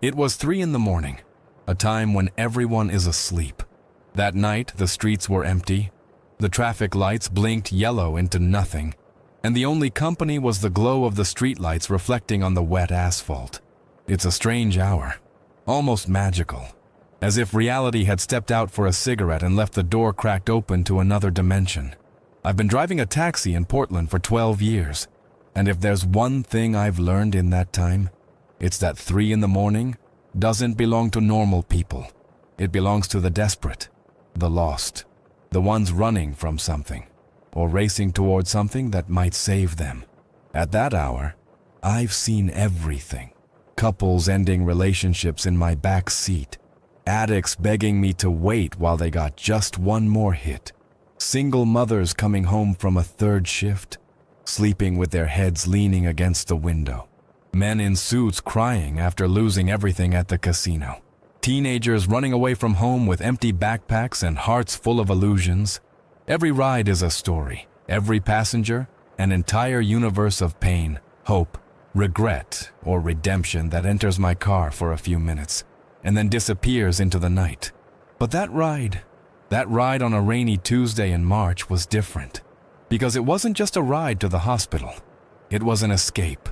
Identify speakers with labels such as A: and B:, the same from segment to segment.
A: It was 3 in the morning, a time when everyone is asleep. That night, the streets were empty. The traffic lights blinked yellow into nothing, and the only company was the glow of the streetlights reflecting on the wet asphalt. It's a strange hour, almost magical, as if reality had stepped out for a cigarette and left the door cracked open to another dimension. I've been driving a taxi in Portland for 12 years, and if there's one thing I've learned in that time, it's that 3 in the morning doesn't belong to normal people. It belongs to the desperate, the lost, the ones running from something, or racing towards something that might save them. At that hour, I've seen everything. Couples ending relationships in my back seat, addicts begging me to wait while they got just one more hit, single mothers coming home from a third shift, sleeping with their heads leaning against the window, men in suits crying after losing everything at the casino, teenagers running away from home with empty backpacks and hearts full of illusions. Every ride is a story, every passenger an entire universe of pain, hope, regret, or redemption that enters my car for a few minutes and then disappears into the night. But that ride on a rainy Tuesday in March was different, because it wasn't just a ride to the hospital. It was an escape,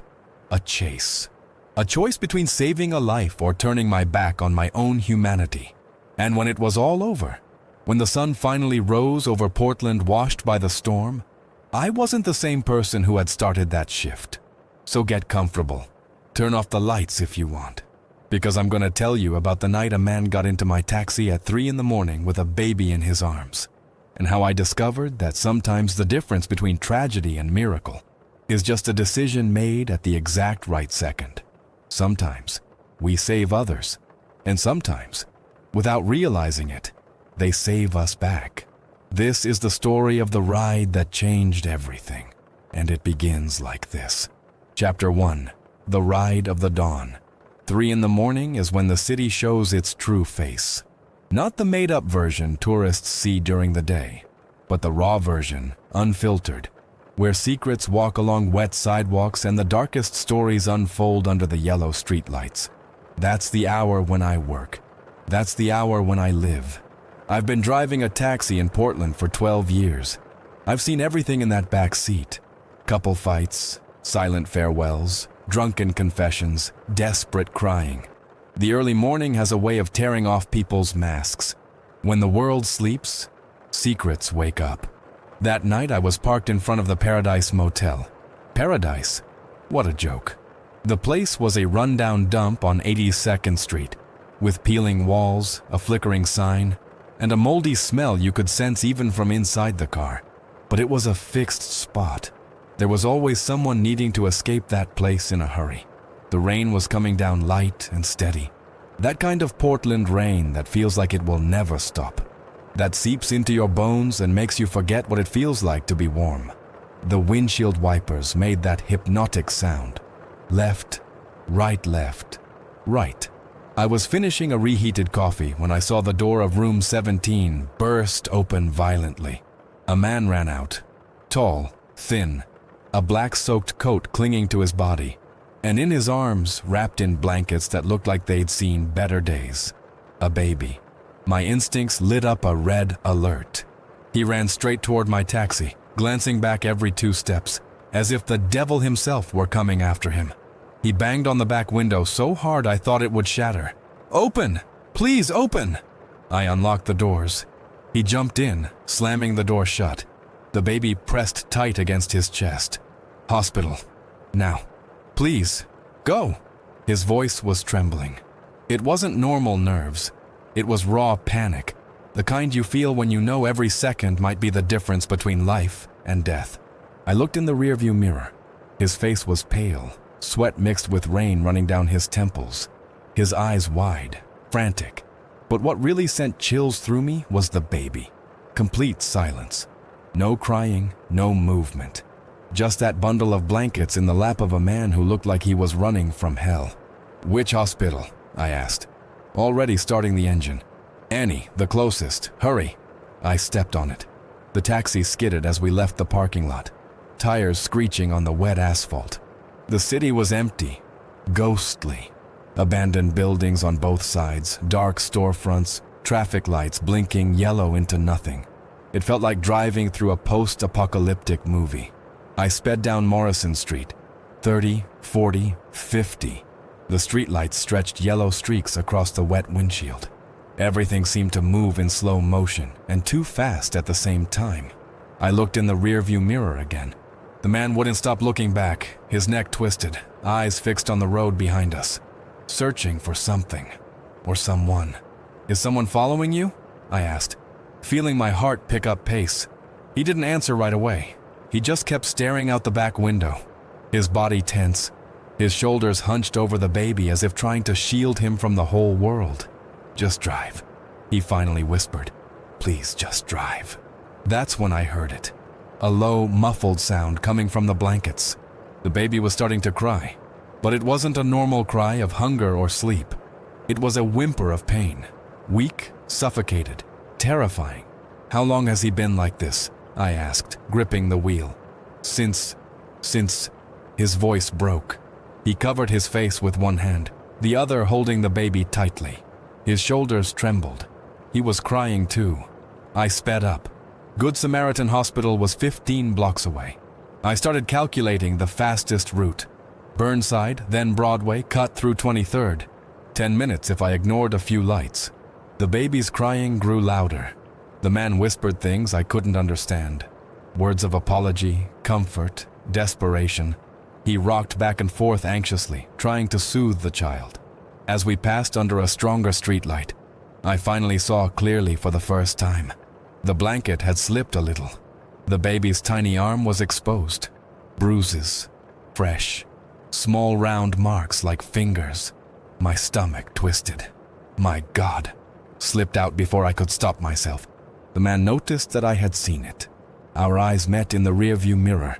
A: a chase, a choice between saving a life or turning my back on my own humanity. And when it was all over, when the sun finally rose over Portland washed by the storm, I wasn't the same person who had started that shift. So get comfortable. Turn off the lights if you want, because I'm going to tell you about the night a man got into my taxi at 3 in the morning with a baby in his arms, and how I discovered that sometimes the difference between tragedy and miracle is just a decision made at the exact right second. Sometimes we save others, and sometimes, without realizing it, they save us back. This is the story of the ride that changed everything, and it begins like this. Chapter 1. The Ride of the Dawn. 3 in the morning is when the city shows its true face. Not the made-up version tourists see during the day, but the raw version, unfiltered, where secrets walk along wet sidewalks and the darkest stories unfold under the yellow streetlights. That's the hour when I work. That's the hour when I live. I've been driving a taxi in Portland for 12 years. I've seen everything in that back seat. Couple fights, silent farewells, drunken confessions, desperate crying. The early morning has a way of tearing off people's masks. When the world sleeps, secrets wake up. That night I was parked in front of the Paradise Motel. Paradise? What a joke. The place was a rundown dump on 82nd Street, with peeling walls, a flickering sign, and a moldy smell you could sense even from inside the car. But it was a fixed spot. There was always someone needing to escape that place in a hurry. The rain was coming down light and steady. That kind of Portland rain that feels like it will never stop. That seeps into your bones and makes you forget what it feels like to be warm. The windshield wipers made that hypnotic sound. Left, right, left, right. I was finishing a reheated coffee when I saw the door of room 17 burst open violently. A man ran out. Tall, thin, a black-soaked coat clinging to his body, and in his arms, wrapped in blankets that looked like they'd seen better days, a baby. My instincts lit up a red alert. He ran straight toward my taxi, glancing back every 2 steps, as if the devil himself were coming after him. He banged on the back window so hard I thought it would shatter. "Open! Please open!" I unlocked the doors. He jumped in, slamming the door shut. The baby pressed tight against his chest. "Hospital. Now. Please. Go." His voice was trembling. It wasn't normal nerves. It was raw panic, the kind you feel when you know every second might be the difference between life and death. I looked in the rearview mirror. His face was pale, sweat mixed with rain running down his temples. His eyes wide, frantic. But what really sent chills through me was the baby. Complete silence. No crying, no movement. Just that bundle of blankets in the lap of a man who looked like he was running from hell. "Which hospital?" I asked, already starting the engine. "Annie, the closest. Hurry." I stepped on it. The taxi skidded as we left the parking lot, tires screeching on the wet asphalt. The city was empty, ghostly. Abandoned buildings on both sides, dark storefronts, traffic lights blinking yellow into nothing. It felt like driving through a post-apocalyptic movie. I sped down Morrison Street. 30, 40, 50. The streetlights stretched yellow streaks across the wet windshield. Everything seemed to move in slow motion and too fast at the same time. I looked in the rearview mirror again. The man wouldn't stop looking back, his neck twisted, eyes fixed on the road behind us, searching for something or someone. "Is someone following you?" I asked, feeling my heart pick up pace. He didn't answer right away. He just kept staring out the back window, his body tense, his shoulders hunched over the baby as if trying to shield him from the whole world. "Just drive," he finally whispered. "Please just drive." That's when I heard it. A low, muffled sound coming from the blankets. The baby was starting to cry, but it wasn't a normal cry of hunger or sleep. It was a whimper of pain, weak, suffocated, terrifying. "How long has he been like this?" I asked, gripping the wheel. Since, his voice broke. He covered his face with one hand, the other holding the baby tightly. His shoulders trembled. He was crying too. I sped up. Good Samaritan Hospital was 15 blocks away. I started calculating the fastest route. Burnside, then Broadway, cut through 23rd. 10 minutes if I ignored a few lights. The baby's crying grew louder. The man whispered things I couldn't understand. Words of apology, comfort, desperation. He rocked back and forth anxiously, trying to soothe the child. As we passed under a stronger streetlight, I finally saw clearly for the first time. The blanket had slipped a little. The baby's tiny arm was exposed. Bruises, fresh, small round marks like fingers. My stomach twisted. "My God," slipped out before I could stop myself. The man noticed that I had seen it. Our eyes met in the rearview mirror,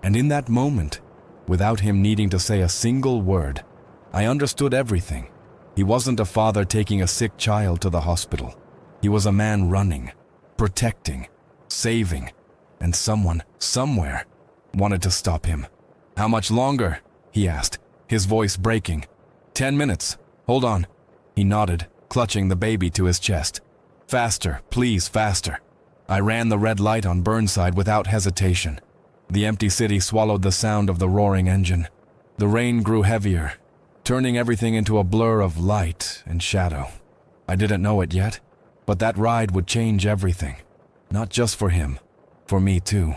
A: and in that moment, without him needing to say a single word, I understood everything. He wasn't a father taking a sick child to the hospital. He was a man running, protecting, saving, and someone, somewhere, wanted to stop him. "How much longer?" he asked, his voice breaking. 10 minutes. Hold on." He nodded, clutching the baby to his chest. "Faster, please, faster." I ran the red light on Burnside without hesitation. The empty city swallowed the sound of the roaring engine. The rain grew heavier, turning everything into a blur of light and shadow. I didn't know it yet, but that ride would change everything. Not just for him, for me too.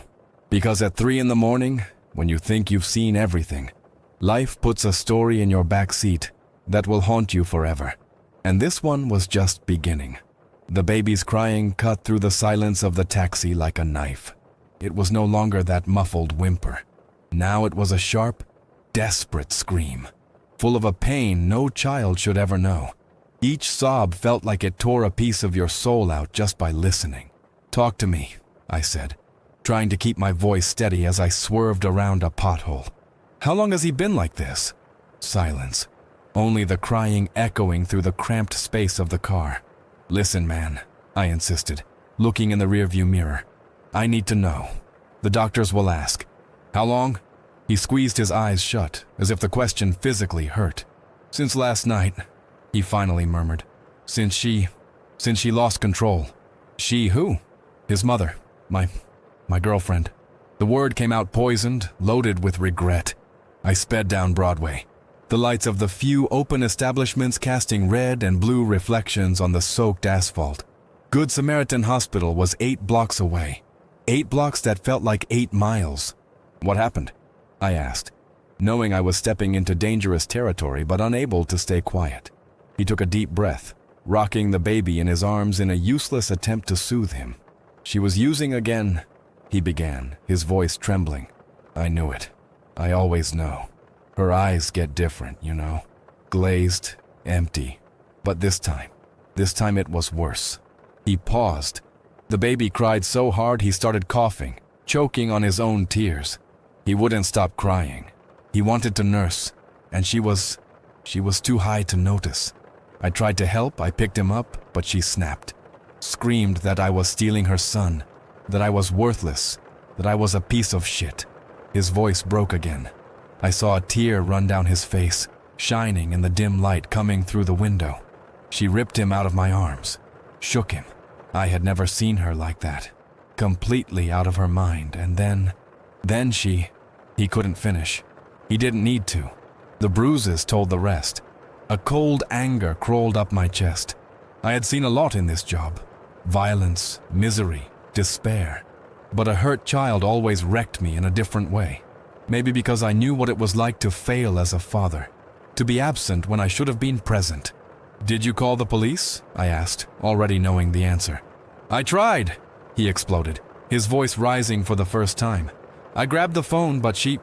A: Because at 3 in the morning, when you think you've seen everything, life puts a story in your back seat that will haunt you forever. And this one was just beginning. The baby's crying cut through the silence of the taxi like a knife. It was no longer that muffled whimper. Now it was a sharp, desperate scream, full of a pain no child should ever know. Each sob felt like it tore a piece of your soul out just by listening. "Talk to me," I said, trying to keep my voice steady as I swerved around a pothole. "How long has he been like this?" Silence. Only the crying echoing through the cramped space of the car. "Listen, man," I insisted, looking in the rearview mirror. "I need to know. The doctors will ask. How long?" He squeezed his eyes shut, as if the question physically hurt. "Since last night," he finally murmured. Since she lost control." "She who?" "His mother. My girlfriend." The word came out poisoned, loaded with regret. I sped down Broadway, the lights of the few open establishments casting red and blue reflections on the soaked asphalt. Good Samaritan Hospital was 8 blocks away. 8 blocks that felt like 8 miles. "What happened?" I asked, knowing I was stepping into dangerous territory but unable to stay quiet. He took a deep breath, rocking the baby in his arms in a useless attempt to soothe him. "She was using again," he began, his voice trembling. "I knew it. I always know. Her eyes get different, you know. Glazed, empty. But this time it was worse." He paused. The baby cried so hard he started coughing, choking on his own tears. He wouldn't stop crying. He wanted to nurse, and she was too high to notice. I tried to help, I picked him up, but she snapped. Screamed that I was stealing her son, that I was worthless, that I was a piece of shit. His voice broke again. I saw a tear run down his face, shining in the dim light coming through the window. She ripped him out of my arms, shook him. I had never seen her like that, completely out of her mind, and then he couldn't finish. He didn't need to. The bruises told the rest. A cold anger crawled up my chest. I had seen a lot in this job. Violence, misery, despair. But a hurt child always wrecked me in a different way. Maybe because I knew what it was like to fail as a father, to be absent when I should have been present. "Did you call the police?" I asked, already knowing the answer. "I tried," he exploded, his voice rising for the first time. "I grabbed the phone, but she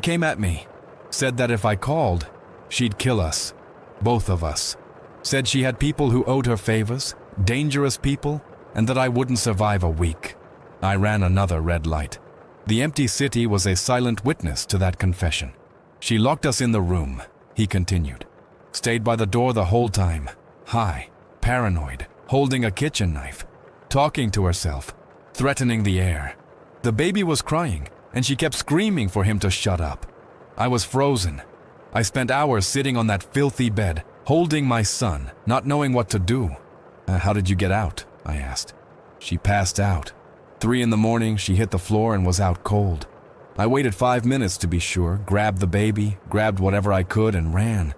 A: came at me. Said that if I called, she'd kill us. Both of us. Said she had people who owed her favors, dangerous people, and that I wouldn't survive a week." I ran another red light. The empty city was a silent witness to that confession. "She locked us in the room," he continued. "Stayed by the door the whole time, high, paranoid, holding a kitchen knife, talking to herself, threatening the air. The baby was crying, and she kept screaming for him to shut up. I was frozen. I spent hours sitting on that filthy bed, holding my son, not knowing what to do." "How did you get out?" I asked. "She passed out. 3 in the morning, she hit the floor and was out cold. I waited 5 minutes to be sure, grabbed the baby, grabbed whatever I could and ran.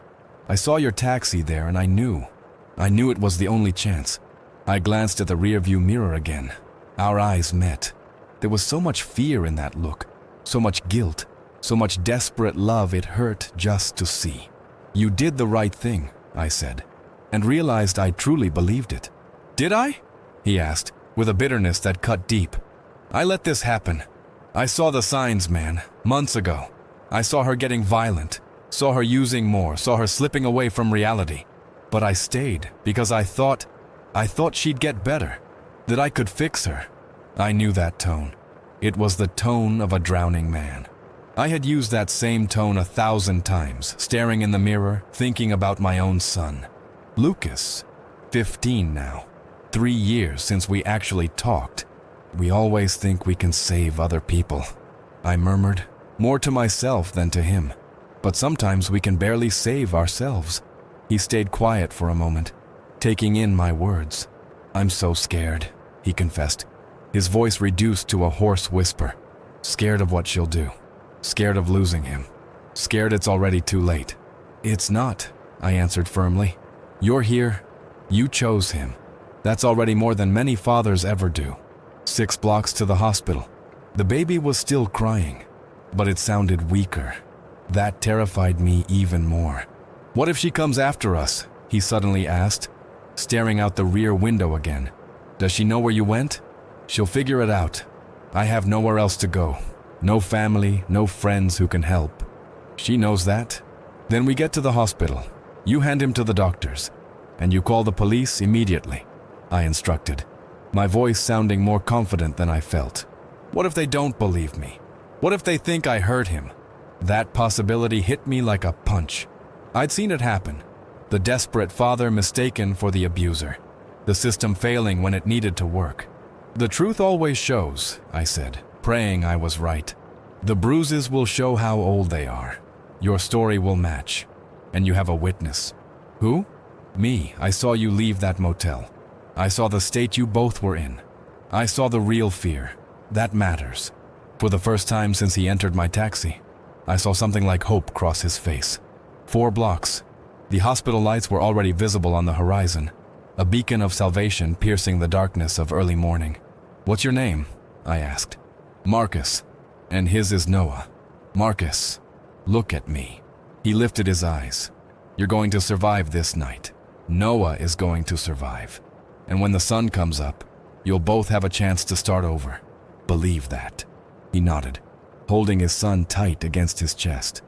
A: I saw your taxi there and I knew it was the only chance. I glanced at the rearview mirror again. Our eyes met. There was so much fear in that look, so much guilt, so much desperate love it hurt just to see. You did the right thing," I said, and realized I truly believed it. "Did I?" he asked, with a bitterness that cut deep. "I let this happen. I saw the signs, man, months ago. I saw her getting violent, saw her using more, saw her slipping away from reality. But I stayed because I thought she'd get better, that I could fix her." I knew that tone. It was the tone of a drowning man. I had used that same tone 1,000 times, staring in the mirror, thinking about my own son. Lucas, 15 now. 3 years since we actually talked. "We always think we can save other people," I murmured, more to myself than to him. "But sometimes we can barely save ourselves." He stayed quiet for a moment, taking in my words. "I'm so scared," he confessed, his voice reduced to a hoarse whisper. "Scared of what she'll do. Scared of losing him. Scared it's already too late." "It's not," I answered firmly. "You're here. You chose him. That's already more than many fathers ever do. 6 blocks to the hospital. The baby was still crying, but it sounded weaker. That terrified me even more. What if she comes after us?" he suddenly asked, staring out the rear window again. "Does she know where you went? She'll figure it out. I have nowhere else to go. No family, no friends who can help. She knows that. Then we get to the hospital. You hand him to the doctors, and you call the police immediately," I instructed, my voice sounding more confident than I felt. "What if they don't believe me? What if they think I hurt him?" That possibility hit me like a punch. I'd seen it happen. The desperate father mistaken for the abuser. The system failing when it needed to work. "The truth always shows," I said, praying I was right. "The bruises will show how old they are. Your story will match. And you have a witness." "Who?" "Me. I saw you leave that motel. I saw the state you both were in. I saw the real fear. That matters." For the first time since he entered my taxi, I saw something like hope cross his face. 4 blocks. The hospital lights were already visible on the horizon, a beacon of salvation piercing the darkness of early morning. "What's your name?" I asked. "Marcus. And his is Noah." "Marcus, look at me." He lifted his eyes. "You're going to survive this night. Noah is going to survive. And when the sun comes up, you'll both have a chance to start over. Believe that." He nodded, holding his son tight against his chest.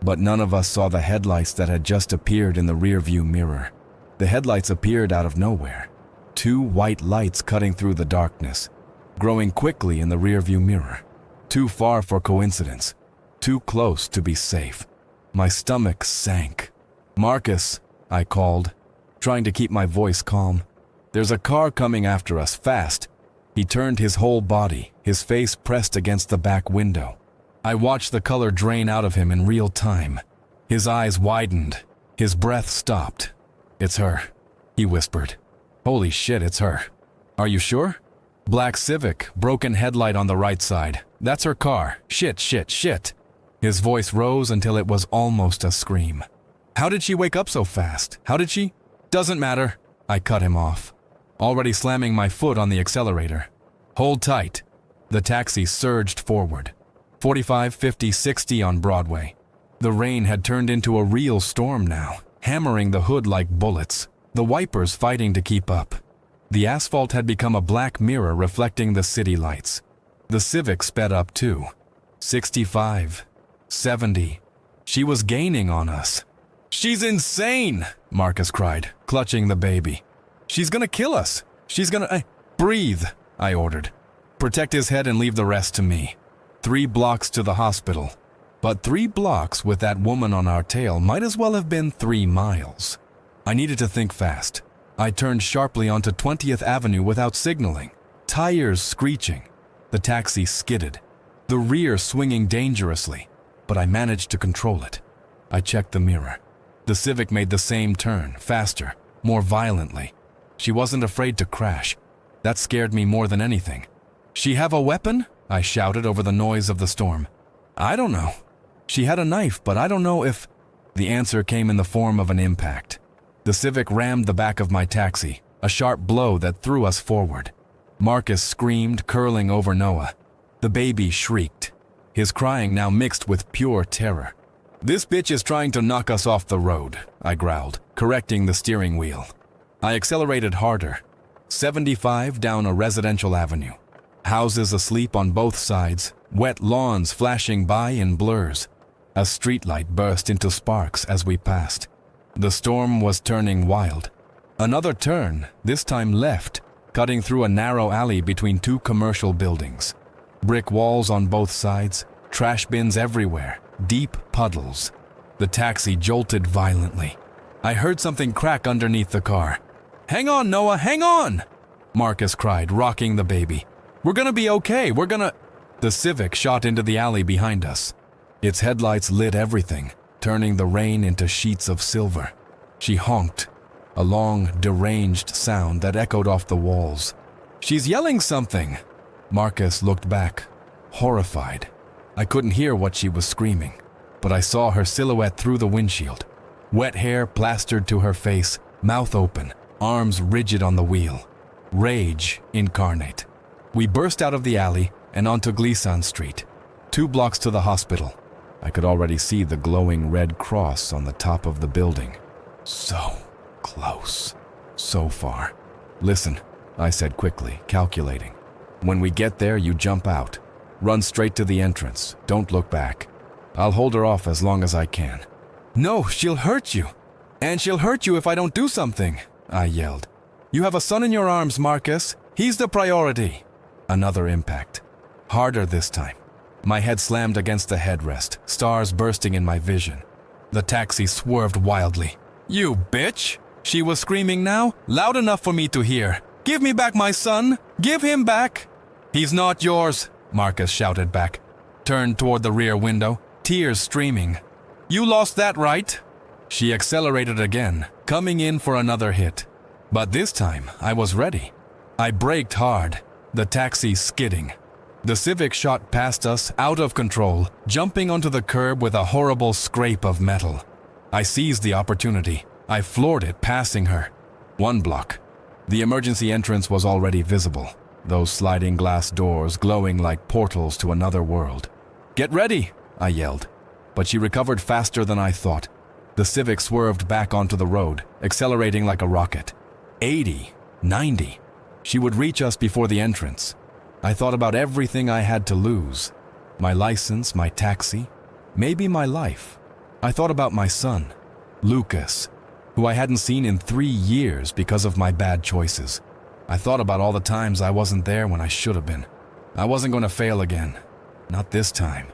A: But none of us saw the headlights that had just appeared in the rearview mirror. The headlights appeared out of nowhere. 2 white lights cutting through the darkness, growing quickly in the rearview mirror. Too far for coincidence. Too close to be safe. My stomach sank. "Marcus," I called, trying to keep my voice calm. "There's a car coming after us, fast." He turned his whole body, his face pressed against the back window. I watched the color drain out of him in real time. His eyes widened. His breath stopped. "It's her," he whispered. "Holy shit, it's her." "Are you sure?" "Black Civic, broken headlight on the right side. That's her car. Shit, shit, shit." His voice rose until it was almost a scream. "How did she wake up so fast? How did she—" "Doesn't matter." I cut him off, already slamming my foot on the accelerator. "Hold tight." The taxi surged forward. 45, 50, 60 on Broadway. The rain had turned into a real storm now, hammering the hood like bullets, the wipers fighting to keep up. The asphalt had become a black mirror reflecting the city lights. The Civic sped up too. 65, 70. She was gaining on us. "She's insane!" Marcus cried, clutching the baby. "She's gonna kill us! She's gonna— Breathe!" I ordered. "Protect his head and leave the rest to me." 3 blocks to the hospital. But 3 blocks with that woman on our tail might as well have been 3 miles. I needed to think fast. I turned sharply onto 20th Avenue without signaling, tires screeching. The taxi skidded, the rear swinging dangerously, but I managed to control it. I checked the mirror. The Civic made the same turn, faster, more violently. She wasn't afraid to crash. That scared me more than anything. "She have a weapon?" I shouted over the noise of the storm. "I don't know. She had a knife, but I don't know if—" The answer came in the form of an impact. The Civic rammed the back of my taxi, a sharp blow that threw us forward. Marcus screamed, curling over Noah. The baby shrieked, his crying now mixed with pure terror. "This bitch is trying to knock us off the road," I growled, correcting the steering wheel. I accelerated harder. 75 down a residential avenue. Houses asleep on both sides, wet lawns flashing by in blurs. A streetlight burst into sparks as we passed. The storm was turning wild. Another turn, this time left, cutting through a narrow alley between 2 commercial buildings. Brick walls on both sides, trash bins everywhere, deep puddles. The taxi jolted violently. I heard something crack underneath the car. "Hang on, Noah, hang on!" Marcus cried, rocking the baby. "We're gonna be okay, we're gonna—" The Civic shot into the alley behind us. Its headlights lit everything, turning the rain into sheets of silver. She honked, a long, deranged sound that echoed off the walls. "She's yelling something!" Marcus looked back, horrified. I couldn't hear what she was screaming, but I saw her silhouette through the windshield. Wet hair plastered to her face, mouth open, arms rigid on the wheel. Rage incarnate. We burst out of the alley and onto Glissan Street, 2 blocks to the hospital. I could already see the glowing red cross on the top of the building. So close. So far. "Listen," I said quickly, calculating. "When we get there, you jump out. Run straight to the entrance. Don't look back. I'll hold her off as long as I can." "No, she'll hurt you. And she'll hurt you if I don't do something," I yelled. "You have a son in your arms, Marcus. He's the priority." Another impact. Harder this time. My head slammed against the headrest, stars bursting in my vision. The taxi swerved wildly. "You bitch!" She was screaming now, loud enough for me to hear. "Give me back my son! Give him back!" "He's not yours," Marcus shouted back. Turned toward the rear window, tears streaming. "You lost that right!" She accelerated again, coming in for another hit. But this time, I was ready. I braked hard, the taxi skidding. The Civic shot past us, out of control, jumping onto the curb with a horrible scrape of metal. I seized the opportunity. I floored it, passing her. 1 block. The emergency entrance was already visible, those sliding glass doors glowing like portals to another world. "Get ready!" I yelled. But she recovered faster than I thought. The Civic swerved back onto the road, accelerating like a rocket. 80, 90. She would reach us before the entrance. I thought about everything I had to lose. My license, my taxi, maybe my life. I thought about my son, Lucas, who I hadn't seen in 3 years because of my bad choices. I thought about all the times I wasn't there when I should have been. I wasn't going to fail again. Not this time.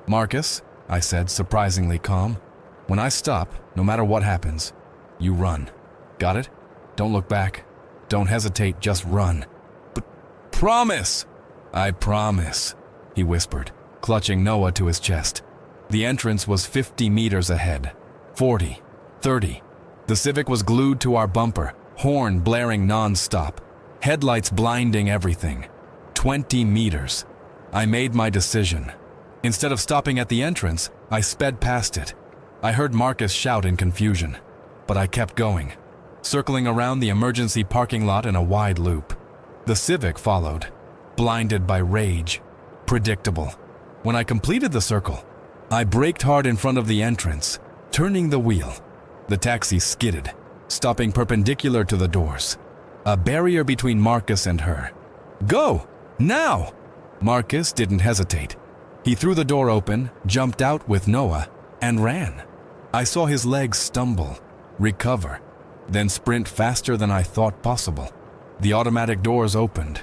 A: "Marcus," I said, surprisingly calm, "when I stop, no matter what happens, you run. Got it? Don't look back. Don't hesitate, just run." "But promise!" "I promise," he whispered, clutching Noah to his chest. The entrance was 50 meters ahead, 40, 30. The Civic was glued to our bumper, horn blaring non-stop, headlights blinding everything. 20 meters. I made my decision. Instead of stopping at the entrance, I sped past it. I heard Marcus shout in confusion, but I kept going, circling around the emergency parking lot in a wide loop. The Civic followed, blinded by rage. Predictable. When I completed the circle, I braked hard in front of the entrance, turning the wheel. The taxi skidded, stopping perpendicular to the doors. A barrier between Marcus and her. Go! Now! Marcus didn't hesitate. He threw the door open, jumped out with Noah, and ran. I saw his legs stumble, recover, then sprint faster than I thought possible. The automatic doors opened.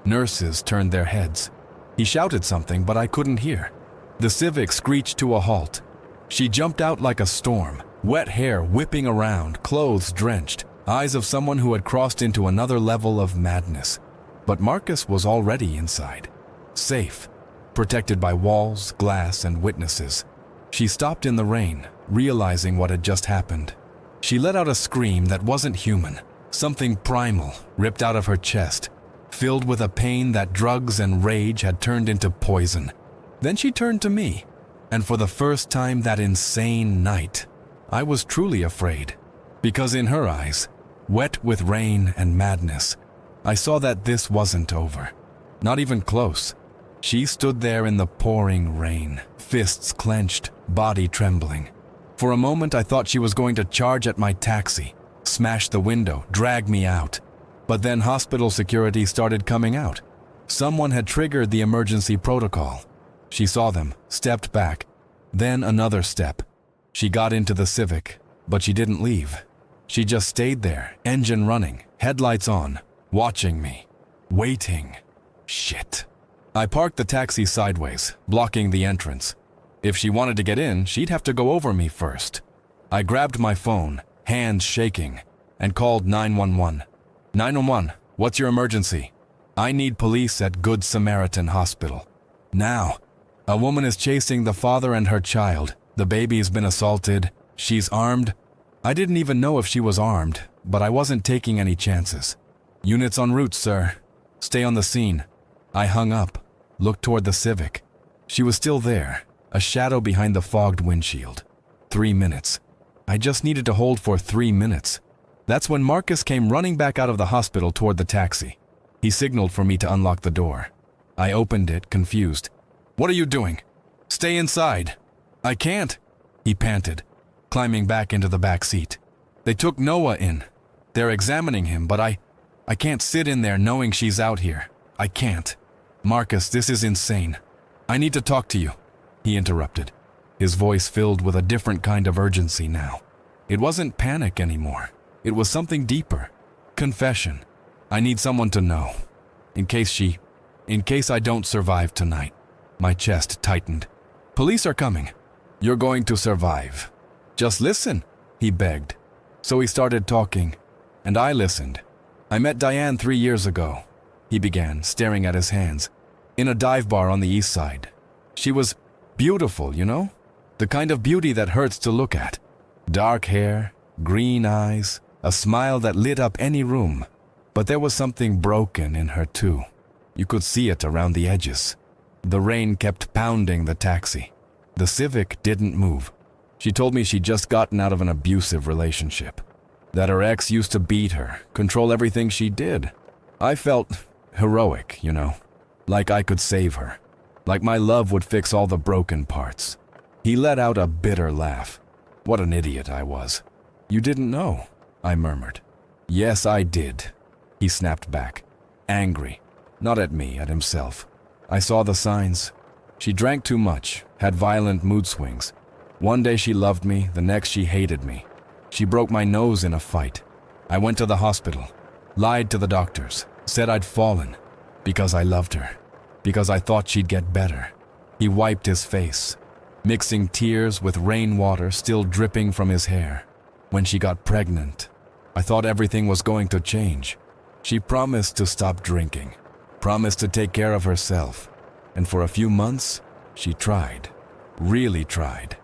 A: Nurses turned their heads. He shouted something, but I couldn't hear. The Civic screeched to a halt. She jumped out like a storm, wet hair whipping around, clothes drenched, eyes of someone who had crossed into another level of madness. But Marcus was already inside, safe, protected by walls, glass, and witnesses. She stopped in the rain, realizing what had just happened. She let out a scream that wasn't human, something primal ripped out of her chest, filled with a pain that drugs and rage had turned into poison. Then she turned to me, and for the first time that insane night, I was truly afraid, because in her eyes, wet with rain and madness, I saw that this wasn't over. Not even close. She stood there in the pouring rain, fists clenched, body trembling. For a moment I thought she was going to charge at my taxi, smash the window, drag me out. But then hospital security started coming out. Someone had triggered the emergency protocol. She saw them, stepped back, then another step. She got into the Civic, but she didn't leave. She just stayed there, engine running, headlights on, watching me, waiting. Shit. I parked the taxi sideways, blocking the entrance. If she wanted to get in, she'd have to go over me first. I grabbed my phone, hands shaking, and called 911. 911, what's your emergency? I need police at Good Samaritan Hospital. Now. A woman is chasing the father and her child. The baby's been assaulted. She's armed. I didn't even know if she was armed, but I wasn't taking any chances. Units en route, sir. Stay on the scene. I hung up, looked toward the Civic. She was still there, a shadow behind the fogged windshield. 3 minutes. I just needed to hold for 3 minutes. That's when Marcus came running back out of the hospital toward the taxi. He signaled for me to unlock the door. I opened it, confused. What are you doing? Stay inside. I can't, he panted, climbing back into the back seat. They took Noah in. They're examining him, but I can't sit in there knowing she's out here. I can't. Marcus, this is insane. I need to talk to you, he interrupted, his voice filled with a different kind of urgency now. It wasn't panic anymore. It was something deeper. Confession. I need someone to know. In case I don't survive tonight. My chest tightened. Police are coming. You're going to survive. Just listen, he begged. So he started talking, and I listened. I met Diane 3 years ago, he began, staring at his hands, in a dive bar on the east side. She was beautiful, you know? The kind of beauty that hurts to look at. Dark hair, green eyes, a smile that lit up any room. But there was something broken in her too. You could see it around the edges. The rain kept pounding the taxi. The Civic didn't move. She told me she'd just gotten out of an abusive relationship. That her ex used to beat her, control everything she did. I felt heroic, you know. Like I could save her. Like my love would fix all the broken parts. He let out a bitter laugh. What an idiot I was. You didn't know, I murmured. Yes, I did, he snapped back, angry. Not at me, at himself. I saw the signs. She drank too much, had violent mood swings. One day she loved me, the next she hated me. She broke my nose in a fight. I went to the hospital, lied to the doctors, said I'd fallen, because I loved her, because I thought she'd get better. He wiped his face, mixing tears with rainwater still dripping from his hair. When she got pregnant, I thought everything was going to change. She promised to stop drinking, promised to take care of herself, and for a few months, she tried, really tried.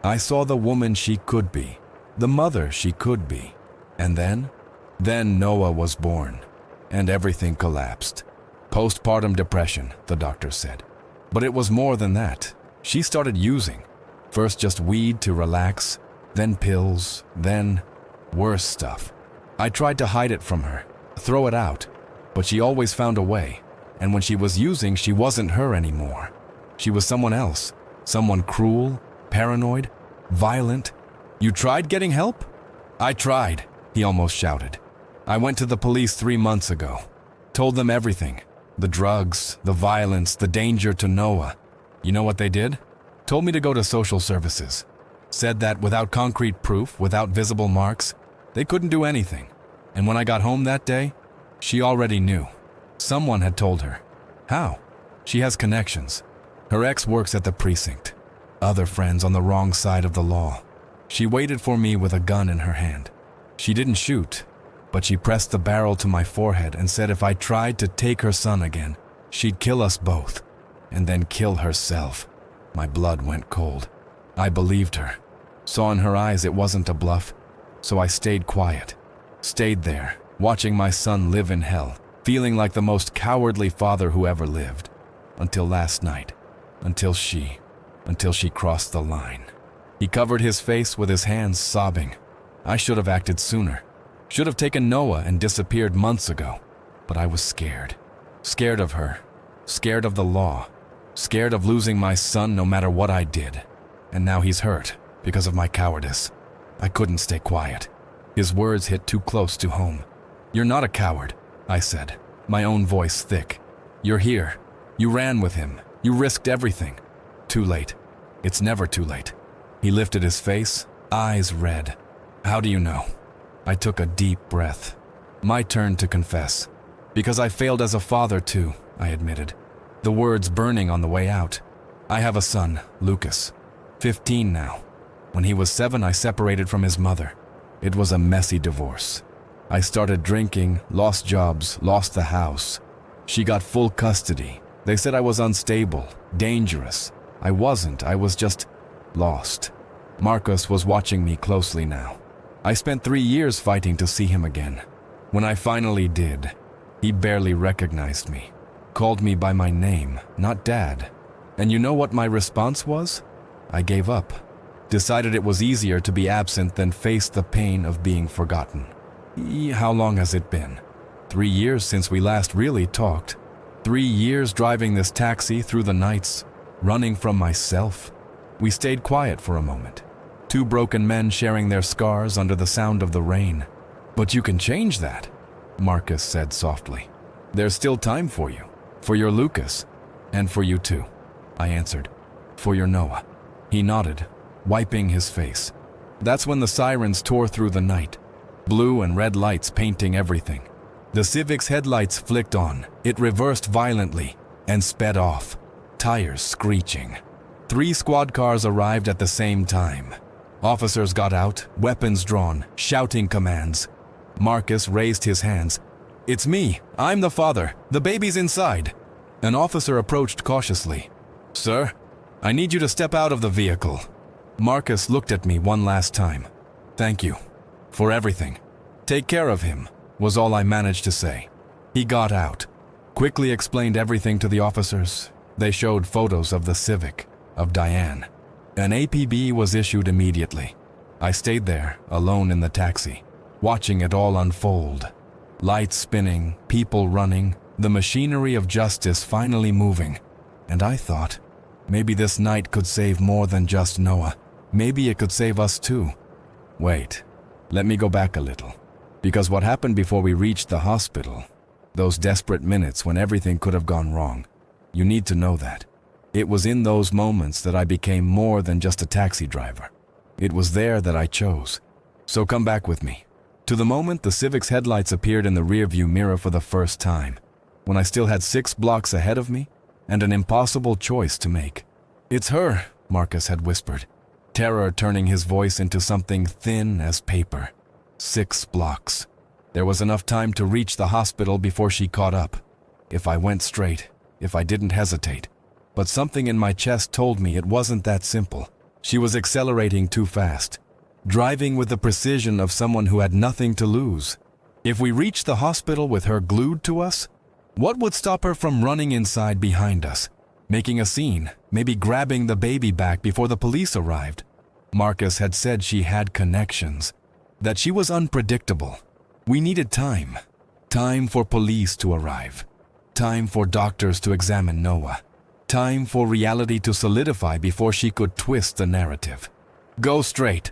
A: I saw the woman she could be, the mother she could be. And then Noah was born, and everything collapsed. Postpartum depression, the doctor said. But it was more than that. She started using. First just weed to relax, then pills, then worse stuff. I tried to hide it from her, throw it out, but she always found a way. And when she was using, she wasn't her anymore. She was someone else, someone cruel, paranoid, violent. You tried getting help? I tried, he almost shouted. I went to the police 3 months ago, told them everything. The drugs, the violence, the danger to Noah. You know what they did? Told me to go to social services. Said that without concrete proof, without visible marks, they couldn't do anything. And when I got home that day, she already knew. Someone had told her. How? She has connections. Her ex works at the precinct. Other friends on the wrong side of the law. She waited for me with a gun in her hand. She didn't shoot, but she pressed the barrel to my forehead and said if I tried to take her son again, she'd kill us both, and then kill herself. My blood went cold. I believed her. Saw in her eyes it wasn't a bluff, so I stayed quiet. Stayed there, watching my son live in hell, feeling like the most cowardly father who ever lived. Until last night. Until she crossed the line. He covered his face with his hands, sobbing. I should have acted sooner. Should have taken Noah and disappeared months ago. But I was scared. Scared of her. Scared of the law. Scared of losing my son no matter what I did. And now he's hurt because of my cowardice. I couldn't stay quiet. His words hit too close to home. You're not a coward, I said, my own voice thick. You're here. You ran with him. You risked everything. Too late. It's never too late. He lifted his face, eyes red. How do you know? I took a deep breath. My turn to confess. Because I failed as a father too, I admitted. The words burning on the way out. I have a son, Lucas. 15 now. When he was 7, I separated from his mother. It was a messy divorce. I started drinking, lost jobs, lost the house. She got full custody. They said I was unstable, dangerous. I wasn't, I was just lost. Marcus was watching me closely now. I spent 3 years fighting to see him again. When I finally did, he barely recognized me. Called me by my name, not Dad. And you know what my response was? I gave up. Decided it was easier to be absent than face the pain of being forgotten. How long has it been? 3 years since we last really talked. 3 years driving this taxi through the nights, running from myself. We stayed quiet for a moment. 2 broken men sharing their scars under the sound of the rain. But you can change that, Marcus said softly. There's still time for you. For your Lucas. And for you too, I answered. For your Noah. He nodded, wiping his face. That's when the sirens tore through the night. Blue and red lights painting everything. The Civic's headlights flicked on. It reversed violently and sped off, tires screeching. 3 squad cars arrived at the same time. Officers got out, weapons drawn, shouting commands. Marcus raised his hands. It's me. I'm the father. The baby's inside. An officer approached cautiously. Sir, I need you to step out of the vehicle. Marcus looked at me one last time. Thank you. For everything. Take care of him, was all I managed to say. He got out. Quickly explained everything to the officers. They showed photos of the Civic, of Diane. An APB was issued immediately. I stayed there, alone in the taxi, watching it all unfold. Lights spinning, people running, the machinery of justice finally moving. And I thought, maybe this night could save more than just Noah. Maybe it could save us too. Wait, let me go back a little. Because what happened before we reached the hospital, those desperate minutes when everything could have gone wrong, you need to know that. It was in those moments that I became more than just a taxi driver. It was there that I chose. So come back with me. To the moment the Civic's headlights appeared in the rearview mirror for the first time, when I still had 6 blocks ahead of me and an impossible choice to make. It's her, Marcus had whispered, terror turning his voice into something thin as paper. 6 blocks. There was enough time to reach the hospital before she caught up. If I went straight, if I didn't hesitate. But something in my chest told me it wasn't that simple. She was accelerating too fast, driving with the precision of someone who had nothing to lose. If we reached the hospital with her glued to us, what would stop her from running inside behind us, making a scene, maybe grabbing the baby back before the police arrived? Marcus had said she had connections, that she was unpredictable. We needed time. Time for police to arrive. Time for doctors to examine Noah. Time for reality to solidify before she could twist the narrative. "Go straight,"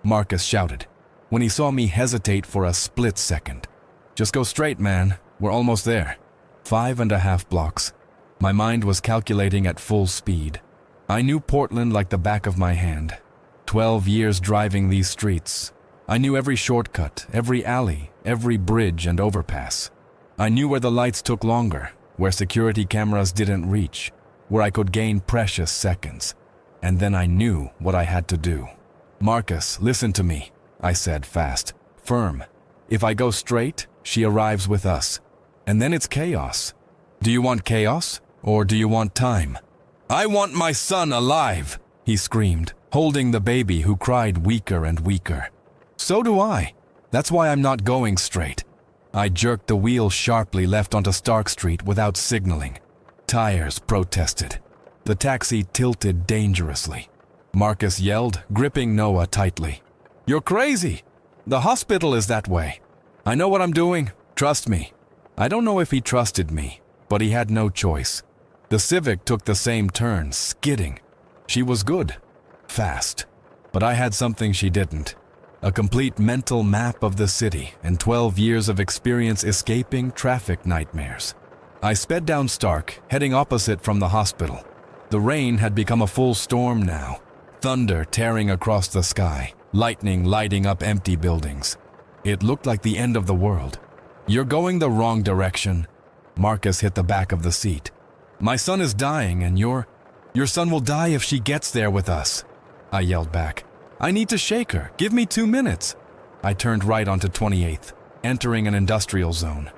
A: Marcus shouted, when he saw me hesitate for a split second. "Just go straight, man. We're almost there." 5.5 blocks. My mind was calculating at full speed. I knew Portland like the back of my hand. 12 years driving these streets. I knew every shortcut, every alley, every bridge and overpass. I knew where the lights took longer, where security cameras didn't reach, where I could gain precious seconds. And then I knew what I had to do. "Marcus, listen to me," I said fast, firm. "If I go straight, she arrives with us. And then it's chaos. Do you want chaos, or do you want time?" "I want my son alive," he screamed, holding the baby who cried weaker and weaker. "So do I. That's why I'm not going straight." I jerked the wheel sharply left onto Stark Street without signaling. Tires protested. The taxi tilted dangerously. Marcus yelled, gripping Noah tightly. "You're crazy! The hospital is that way. I know what I'm doing. Trust me." I don't know if he trusted me, but he had no choice. The Civic took the same turn, skidding. She was good. Fast. But I had something she didn't. A complete mental map of the city and 12 years of experience escaping traffic nightmares. I sped down Stark, heading opposite from the hospital. The rain had become a full storm now. Thunder tearing across the sky, lightning lighting up empty buildings. It looked like the end of the world. "You're going the wrong direction." Marcus hit the back of the seat. "My son is dying and your son will die if she gets there with us." I yelled back. "I need to shake her. Give me 2 minutes." I turned right onto 28th, entering an industrial zone.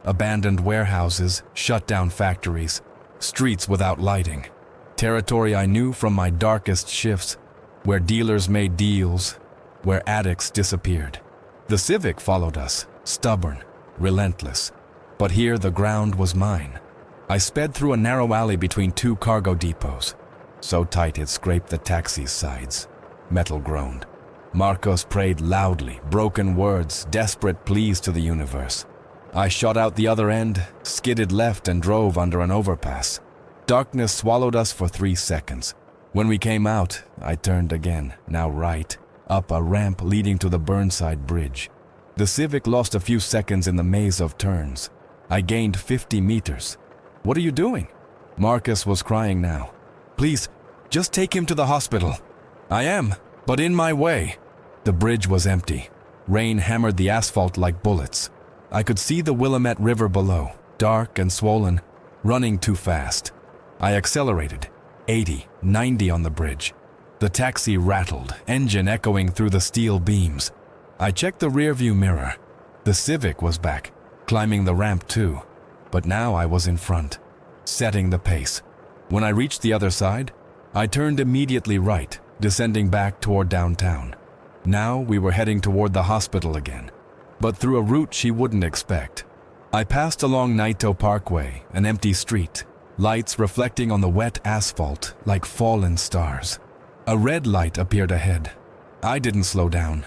A: Abandoned warehouses, shut down factories, streets without lighting. Territory I knew from my darkest shifts, where dealers made deals, where addicts disappeared. The Civic followed us, stubborn, relentless. But here the ground was mine. I sped through a narrow alley between 2 cargo depots. So tight it scraped the taxi's sides. Metal groaned. Marcos prayed loudly, broken words, desperate pleas to the universe. I shot out the other end, skidded left and drove under an overpass. Darkness swallowed us for 3 seconds. When we came out, I turned again, now right, up a ramp leading to the Burnside Bridge. The Civic lost a few seconds in the maze of turns. I gained 50 meters. "What are you doing?" Marcus was crying now. "Please, just take him to the hospital." "I am, but in my way." The bridge was empty. Rain hammered the asphalt like bullets. I could see the Willamette River below, dark and swollen, running too fast. I accelerated, 80, 90 on the bridge. The taxi rattled, engine echoing through the steel beams. I checked the rearview mirror. The Civic was back, climbing the ramp too. But now I was in front, setting the pace. When I reached the other side, I turned immediately right, descending back toward downtown. Now we were heading toward the hospital again, but through a route she wouldn't expect. I passed along Naito Parkway, an empty street, lights reflecting on the wet asphalt like fallen stars. A red light appeared ahead. I didn't slow down.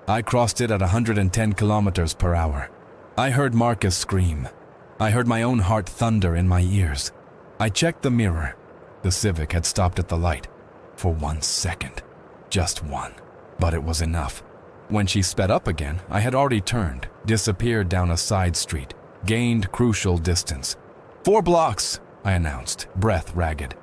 A: I crossed it at 110 kilometers per hour. I heard Marcus scream. I heard my own heart thunder in my ears. I checked the mirror. The Civic had stopped at the light. For 1 second. Just one. But it was enough. When she sped up again, I had already turned, disappeared down a side street, gained crucial distance. 4 blocks, I announced, breath ragged.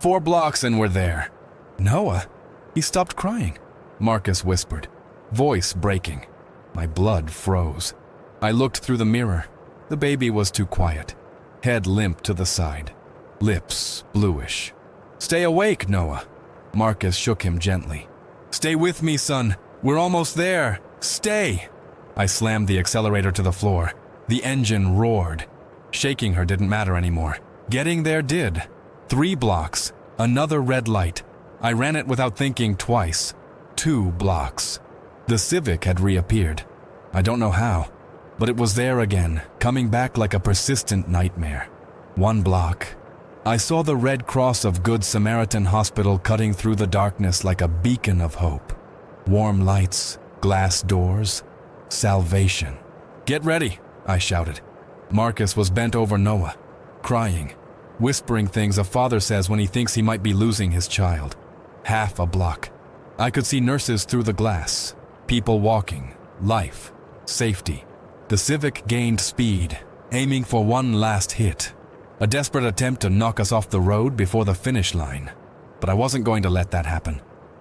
A: 4 blocks and we're there. Noah? He stopped crying, Marcus whispered, voice breaking. My blood froze. I looked through the mirror. The baby was too quiet. Head limp to the side. Lips bluish. Stay awake, Noah. Marcus shook him gently. Stay with me, son. We're almost there. Stay. I slammed the accelerator to the floor. The engine roared. Shaking her didn't matter anymore. Getting there did. 3 blocks. Another red light. I ran it without thinking twice. 2 blocks. The Civic had reappeared. I don't know how, but it was there again, coming back like a persistent nightmare. 1 block. I saw the Red Cross of Good Samaritan Hospital cutting through the darkness like a beacon of hope. Warm lights, glass doors, salvation. "Get ready," I shouted. Marcus was bent over Noah, crying, whispering things a father says when he thinks he might be losing his child. Half a block. I could see nurses through the glass, people walking, life, safety. The Civic gained speed, aiming for one last hit. A desperate attempt to knock us off the road before the finish line. But I wasn't going to let that happen.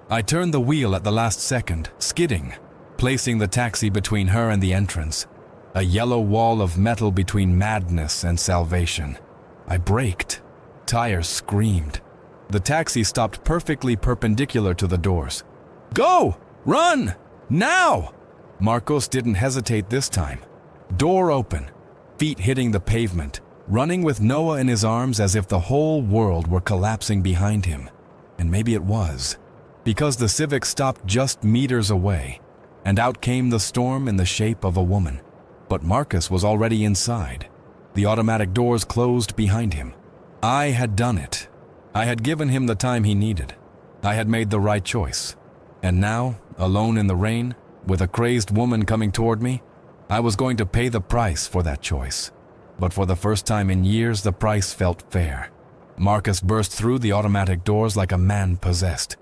A: I turned the wheel at the last second, skidding, placing the taxi between her and the entrance. A yellow wall of metal between madness and salvation. I braked. Tires screamed. The taxi stopped perfectly perpendicular to the doors. "Go! Run! Now!" Marcos didn't hesitate this time. Door open, feet hitting the pavement, running with Noah in his arms as if the whole world were collapsing behind him. And maybe it was, because the Civic stopped just meters away, and out came the storm in the shape of a woman. But Marcus was already inside. The automatic doors closed behind him. I had done it. I had given him the time he needed. I had made the right choice. And now, alone in the rain, with a crazed woman coming toward me, I was going to pay the price for that choice. But for the first time in years, the price felt fair. Marcus burst through the automatic doors like a man possessed.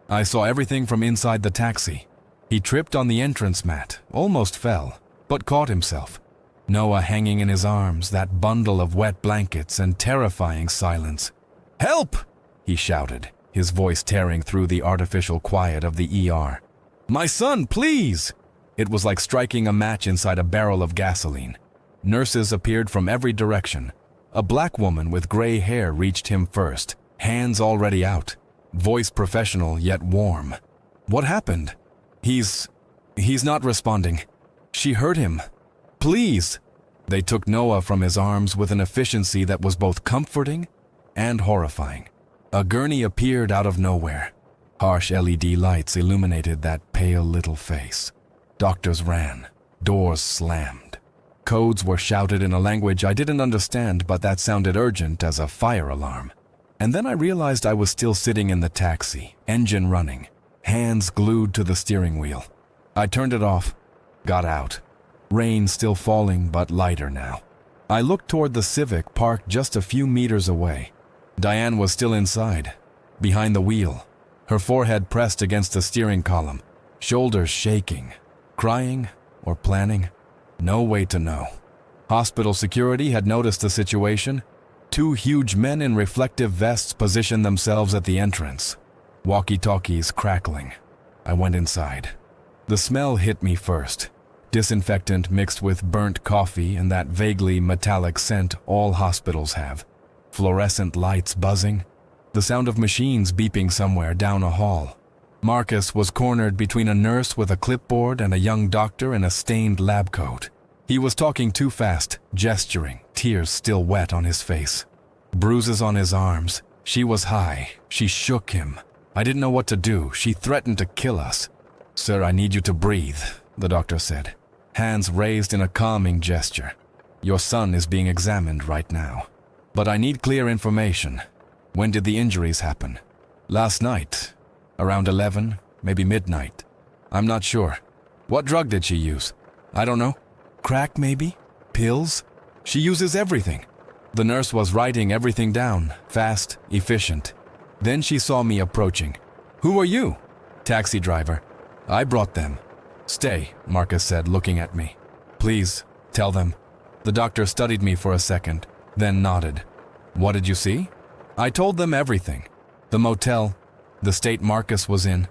A: I saw everything from inside the taxi. He tripped on the entrance mat, almost fell, but caught himself. Noah hanging in his arms, that bundle of wet blankets and terrifying silence. "Help!" he shouted, his voice tearing through the artificial quiet of the ER. "My son, please!" It was like striking a match inside a barrel of gasoline. Nurses appeared from every direction. A black woman with gray hair reached him first, hands already out, voice professional yet warm. "What happened?" He's not responding. She heard him. "Please!" They took Noah from his arms with an efficiency that was both comforting and horrifying. A gurney appeared out of nowhere. Harsh LED lights illuminated that pale little face. Doctors ran. Doors slammed. Codes were shouted in a language I didn't understand, but that sounded urgent as a fire alarm. And then I realized I was still sitting in the taxi, engine running, hands glued to the steering wheel. I turned it off, got out. Rain still falling, but lighter now. I looked toward the Civic parked just a few meters away. Diane was still inside, behind the wheel, her forehead pressed against the steering column, shoulders shaking, crying or planning. No way to know. Hospital security had noticed the situation. 2 huge men in reflective vests positioned themselves at the entrance. Walkie-talkies crackling. I went inside. The smell hit me first. Disinfectant mixed with burnt coffee and that vaguely metallic scent all hospitals have. Fluorescent lights buzzing. The sound of machines beeping somewhere down a hall. Marcus was cornered between a nurse with a clipboard and a young doctor in a stained lab coat. He was talking too fast, gesturing, tears still wet on his face. Bruises on his arms. She was high. She shook him. I didn't know what to do. She threatened to kill us. "Sir, I need you to breathe," the doctor said, hands raised in a calming gesture. "Your son is being examined right now. But I need clear information. When did the injuries happen?" "Last night. Around 11, maybe midnight. I'm not sure." "What drug did she use?" "I don't know. Crack maybe? Pills? She uses everything." The nurse was writing everything down, fast, efficient. Then she saw me approaching. "Who are you?" "Taxi driver. I brought them." "Stay," Marcus said, looking at me. "Please, tell them." The doctor studied me for a second, then nodded. "What did you see?" I told them everything. The motel, the state Marcus was in,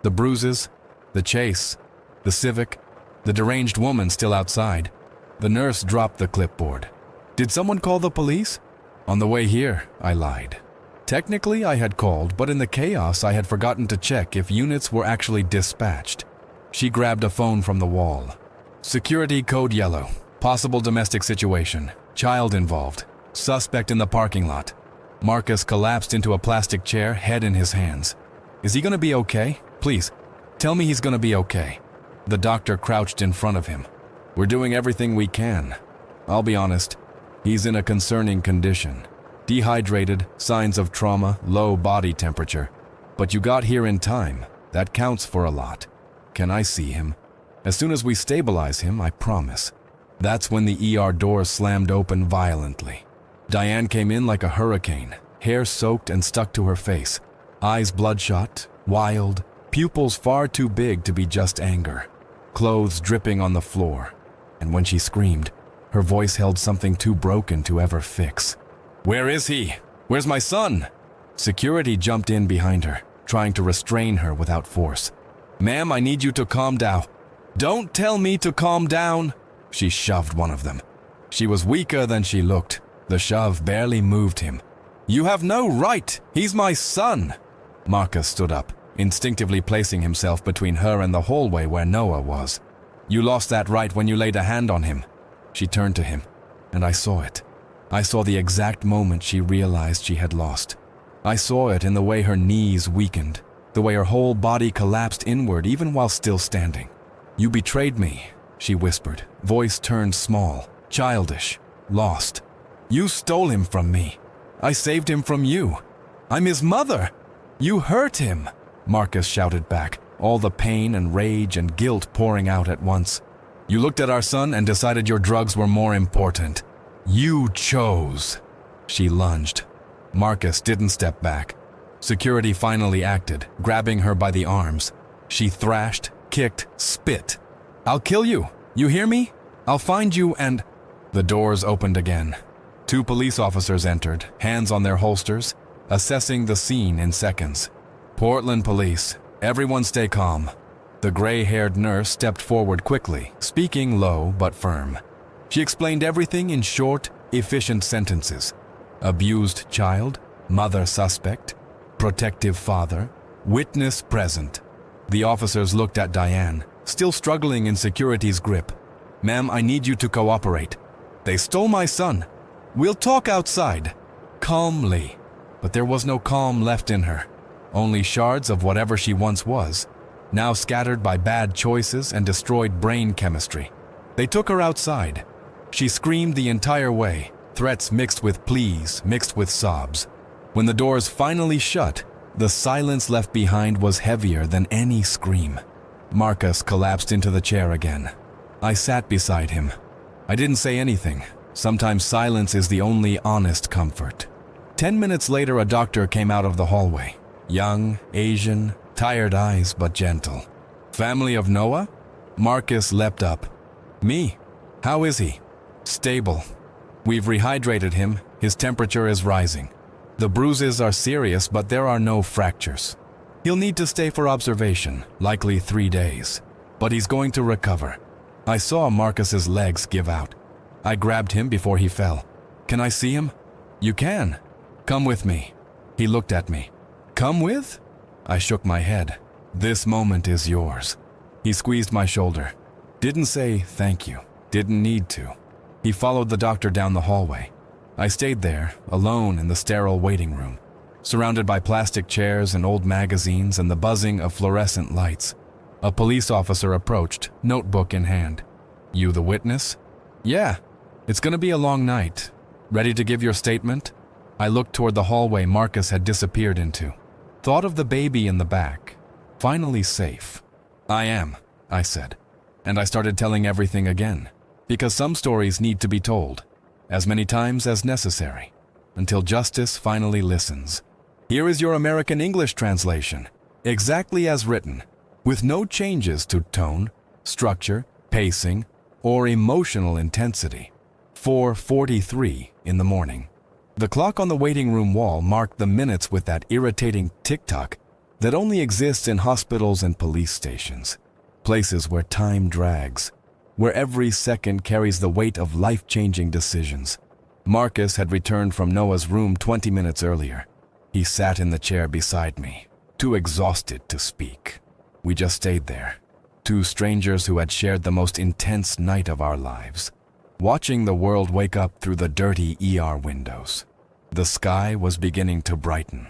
A: the bruises, the chase, the Civic, the deranged woman still outside. The nurse dropped the clipboard. "Did someone call the police?" "On the way here," I lied. Technically I had called, but in the chaos I had forgotten to check if units were actually dispatched. She grabbed a phone from the wall. "Security code yellow. Possible domestic situation. Child involved. Suspect in the parking lot." Marcus collapsed into a plastic chair, head in his hands. Is he gonna be okay? Please, tell me he's gonna be okay. The doctor crouched in front of him. We're doing everything we can. I'll be honest, he's in a concerning condition. Dehydrated, signs of trauma, low body temperature. But you got here in time. That counts for a lot. Can I see him? As soon as we stabilize him, I promise. That's when the ER doors slammed open violently. Diane came in like a hurricane, hair soaked and stuck to her face, eyes bloodshot, wild, pupils far too big to be just anger, clothes dripping on the floor. And when she screamed, her voice held something too broken to ever fix. Where is he? Where's my son? Security jumped in behind her, trying to restrain her without force. Ma'am, I need you to calm down. Don't tell me to calm down. She shoved one of them. She was weaker than she looked. The shove barely moved him. You have no right. He's my son. Marcus stood up, instinctively placing himself between her and the hallway where Noah was. You lost that right when you laid a hand on him. She turned to him, and I saw it. I saw the exact moment she realized she had lost. I saw it in the way her knees weakened, the way her whole body collapsed inward even while still standing. You betrayed me, she whispered, voice turned small, childish, lost. You stole him from me. I saved him from you. I'm his mother. You hurt him, Marcus shouted back, all the pain and rage and guilt pouring out at once. You looked at our son and decided your drugs were more important. You chose. She lunged. Marcus didn't step back. Security finally acted, grabbing her by the arms. She thrashed, kicked, spit. I'll kill you. You hear me? I'll find you and... The doors opened again. 2 police officers entered, hands on their holsters, assessing the scene in seconds. Portland police. Everyone stay calm. The gray-haired nurse stepped forward quickly, speaking low but firm. She explained everything in short, efficient sentences. Abused child, mother suspect, protective father, witness present. The officers looked at Diane, still struggling in security's grip. Ma'am, I need you to cooperate. They stole my son. We'll talk outside. Calmly. But there was no calm left in her. Only shards of whatever she once was, now scattered by bad choices and destroyed brain chemistry. They took her outside. She screamed the entire way, threats mixed with pleas, mixed with sobs. When the doors finally shut, the silence left behind was heavier than any scream. Marcus collapsed into the chair again. I sat beside him. I didn't say anything. Sometimes silence is the only honest comfort. 10 minutes later, a doctor came out of the hallway. Young, Asian, tired eyes but gentle. Family of Noah? Marcus leapt up. Me? How is he? Stable. We've rehydrated him. His temperature is rising. The bruises are serious, but there are no fractures. He'll need to stay for observation, likely 3 days. But he's going to recover. I saw Marcus's legs give out. I grabbed him before he fell. Can I see him? You can. Come with me. He looked at me. Come with? I shook my head. This moment is yours. He squeezed my shoulder. Didn't say thank you. Didn't need to. He followed the doctor down the hallway. I stayed there, alone in the sterile waiting room, surrounded by plastic chairs and old magazines and the buzzing of fluorescent lights. A police officer approached, notebook in hand. You the witness? Yeah. It's gonna be a long night. Ready to give your statement? I looked toward the hallway Marcus had disappeared into. Thought of the baby in the back. Finally safe. I am, I said. And I started telling everything again. Because some stories need to be told, as many times as necessary, until justice finally listens. Here is your American English translation, exactly as written, with no changes to tone, structure, pacing, or emotional intensity. 4:43 in the morning. The clock on the waiting room wall marked the minutes with that irritating tick-tock that only exists in hospitals and police stations, places where time drags, where every second carries the weight of life-changing decisions. Marcus had returned from Noah's room 20 minutes earlier. He sat in the chair beside me, too exhausted to speak. We just stayed there, 2 strangers who had shared the most intense night of our lives, watching the world wake up through the dirty ER windows. The sky was beginning to brighten.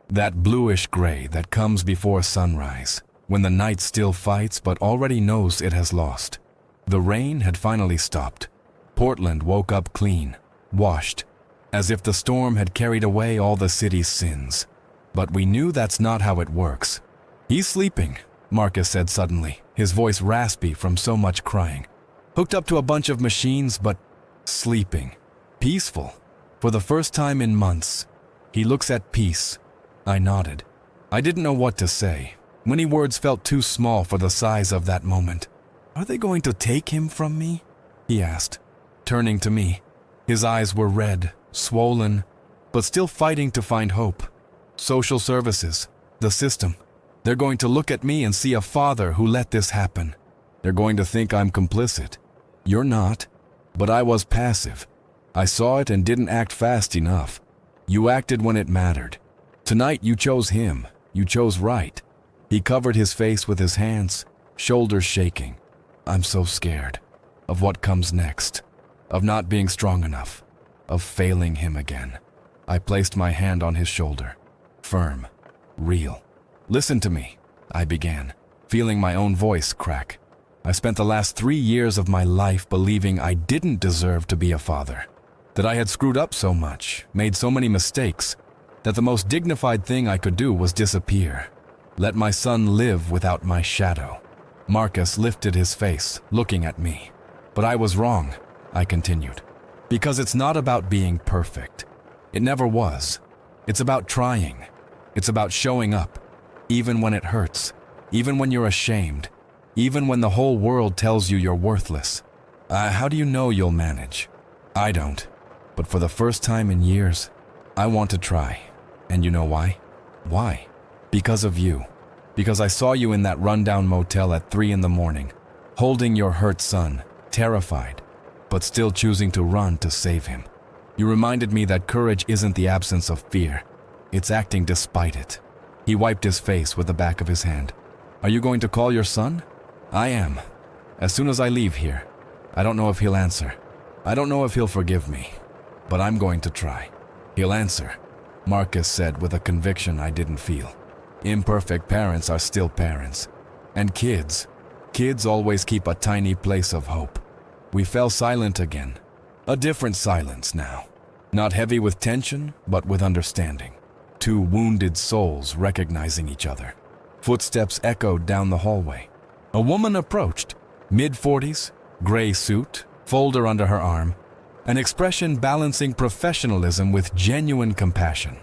A: That bluish gray that comes before sunrise, when the night still fights but already knows it has lost. The rain had finally stopped. Portland woke up clean, washed, as if the storm had carried away all the city's sins. But we knew that's not how it works. "He's sleeping," Marcus said suddenly, his voice raspy from so much crying. "Hooked up to a bunch of machines, but sleeping. Peaceful. For the first time in months. He looks at peace." I nodded. I didn't know what to say. Many words felt too small for the size of that moment. "Are they going to take him from me?" he asked, turning to me. His eyes were red, swollen, but still fighting to find hope. "Social services, the system. They're going to look at me and see a father who let this happen. They're going to think I'm complicit. You're not, but I was passive. I saw it and didn't act fast enough. You acted when it mattered. Tonight you chose him. You chose right." He covered his face with his hands, shoulders shaking. "I'm so scared of what comes next, of not being strong enough, of failing him again." I placed my hand on his shoulder. Firm, real. "Listen to me," I began, feeling my own voice crack. I spent the last 3 years of my life believing I didn't deserve to be a father, that I had screwed up so much, made so many mistakes, that the most dignified thing I could do was disappear. Let my son live without my shadow. Marcus lifted his face, looking at me. "But I was wrong," I continued. "Because it's not about being perfect. It never was. It's about trying. It's about showing up, even when it hurts, even when you're ashamed, even when the whole world tells you you're worthless. How do you know you'll manage? I don't. But for the first time in years, I want to try. And you know why? Why? Because of you. Because I saw you in that rundown motel at 3 in the morning, holding your hurt son, terrified, but still choosing to run to save him. You reminded me that courage isn't the absence of fear. It's acting despite it." He wiped his face with the back of his hand. "Are you going to call your son?" "I am. As soon as I leave here. I don't know if he'll answer. I don't know if he'll forgive me. But I'm going to try." "He'll answer," Marcus said with a conviction I didn't feel. Imperfect parents are still parents. And kids always keep a tiny place of hope. We fell silent again. A different silence now. Not heavy with tension, but with understanding. Two wounded souls recognizing each other. Footsteps echoed down the hallway. A woman approached, mid-40s, gray suit, folder under her arm, an expression balancing professionalism with genuine compassion.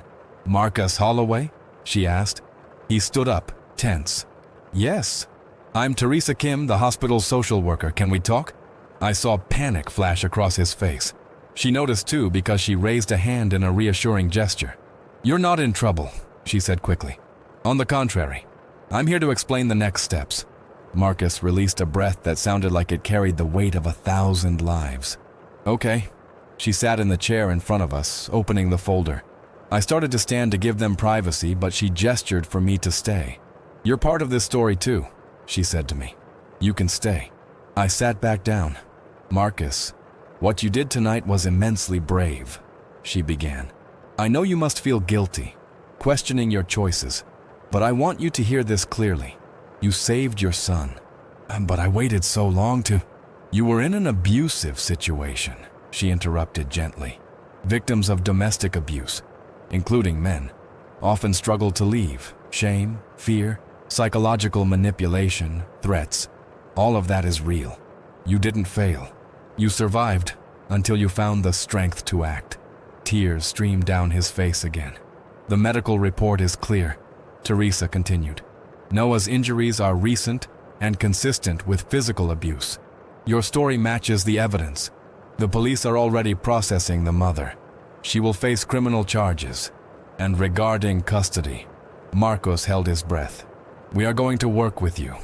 A: "Marcus Holloway?" she asked. He stood up, tense. "Yes. I'm Teresa Kim, the hospital's social worker. Can we talk?" I saw panic flash across his face. She noticed too because she raised a hand in a reassuring gesture. "You're not in trouble," she said quickly. "On the contrary, I'm here to explain the next steps." Marcus released a breath that sounded like it carried the weight of 1,000 lives. "Okay." She sat in the chair in front of us, opening the folder. I started to stand to give them privacy, but she gestured for me to stay. "You're part of this story too," she said to me. "You can stay." I sat back down. "Marcus, what you did tonight was immensely brave," she began. "I know you must feel guilty, questioning your choices, but I want you to hear this clearly. You saved your son. But I waited so long to—" "You were in an abusive situation," she interrupted gently. "Victims of domestic abuse, including men, often struggle to leave. Shame, fear, psychological manipulation, threats. All of that is real. You didn't fail. You survived until you found the strength to act." Tears streamed down his face again. "The medical report is clear," Teresa continued. "Noah's injuries are recent and consistent with physical abuse. Your story matches the evidence. The police are already processing the mother. She will face criminal charges. And regarding custody," Marcos held his breath, "we are going to work with you.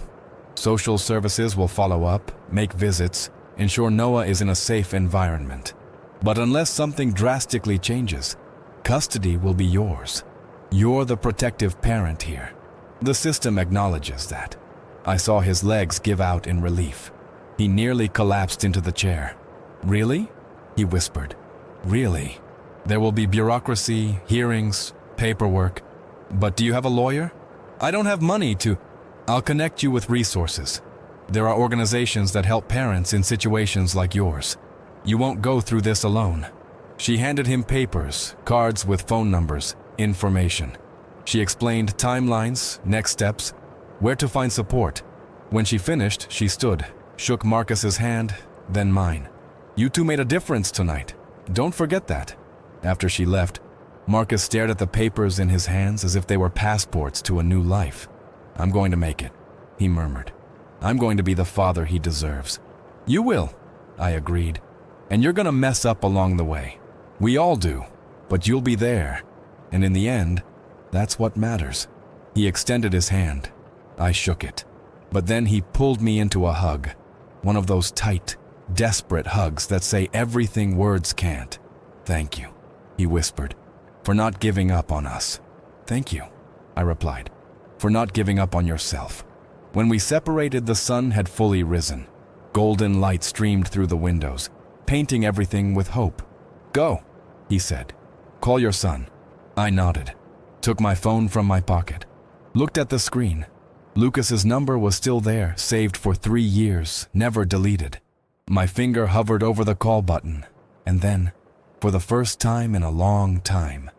A: Social services will follow up, make visits, ensure Noah is in a safe environment. But unless something drastically changes, custody will be yours. You're the protective parent here. The system acknowledges that." I saw his legs give out in relief. He nearly collapsed into the chair. "Really?" he whispered. "Really. There will be bureaucracy, hearings, paperwork. But do you have a lawyer? I don't have money to. I'll connect you with resources. There are organizations that help parents in situations like yours. You won't go through this alone. She handed him papers, cards with phone numbers, information. She explained timelines, next steps, where to find support. When she finished, she stood, shook Marcus's hand, then mine. You two made a difference tonight. Don't forget that. After she left, Marcus stared at the papers in his hands as if they were passports to a new life. I'm going to make it, he murmured. I'm going to be the father he deserves. You will, I agreed. And you're going to mess up along the way. We all do, but you'll be there. And in the end, that's what matters. He extended his hand. I shook it. But then he pulled me into a hug. One of those tight, desperate hugs that say everything words can't. Thank you, he whispered, for not giving up on us. Thank you, I replied, for not giving up on yourself. When we separated, the sun had fully risen. Golden light streamed through the windows, painting everything with hope. Go, he said. Call your son. I nodded, took my phone from my pocket, looked at the screen. Lucas's number was still there, saved for 3 years, never deleted. My finger hovered over the call button, and then, for the first time in a long time,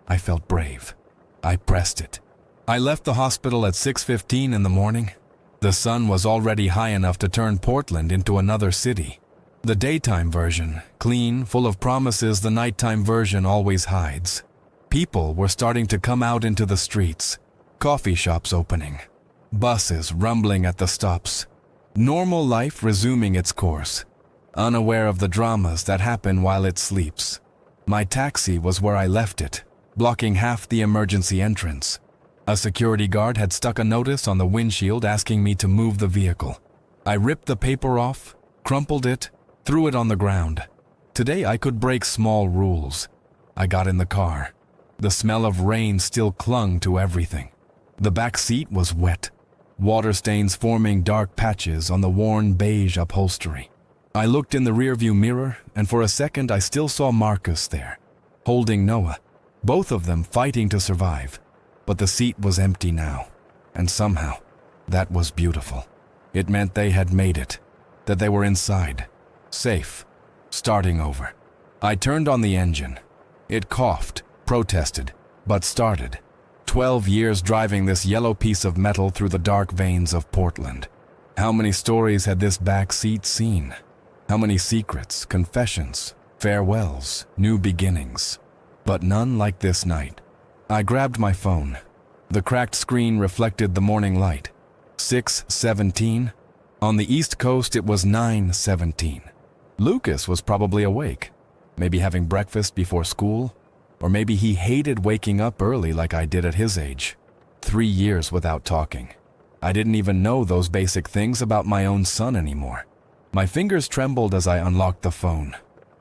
A: I felt brave. I pressed it. I left the hospital at 6:15 in the morning. The sun was already high enough to turn Portland into another city. The daytime version, clean, full of promises the nighttime version always hides. People were starting to come out into the streets, coffee shops opening, buses rumbling at the stops, normal life resuming its course, unaware of the dramas that happen while it sleeps. My taxi was where I left it, blocking half the emergency entrance. A security guard had stuck a notice on the windshield asking me to move the vehicle. I ripped the paper off, crumpled it, threw it on the ground. Today I could break small rules. I got in the car. The smell of rain still clung to everything. The back seat was wet, water stains forming dark patches on the worn beige upholstery. I looked in the rearview mirror, and for a second I still saw Marcus there, holding Noah, both of them fighting to survive. But the seat was empty now, and somehow, that was beautiful. It meant they had made it, that they were inside, safe, starting over. I turned on the engine. It coughed, protested, but started. 12 years driving this yellow piece of metal through the dark veins of Portland. How many stories had this back seat seen? How many secrets, confessions, farewells, new beginnings? But none like this night. I grabbed my phone. The cracked screen reflected the morning light. 6:17. On the East Coast, it was 9:17. Lucas was probably awake, maybe having breakfast before school, or maybe he hated waking up early like I did at his age. 3 years without talking. I didn't even know those basic things about my own son anymore. My fingers trembled as I unlocked the phone.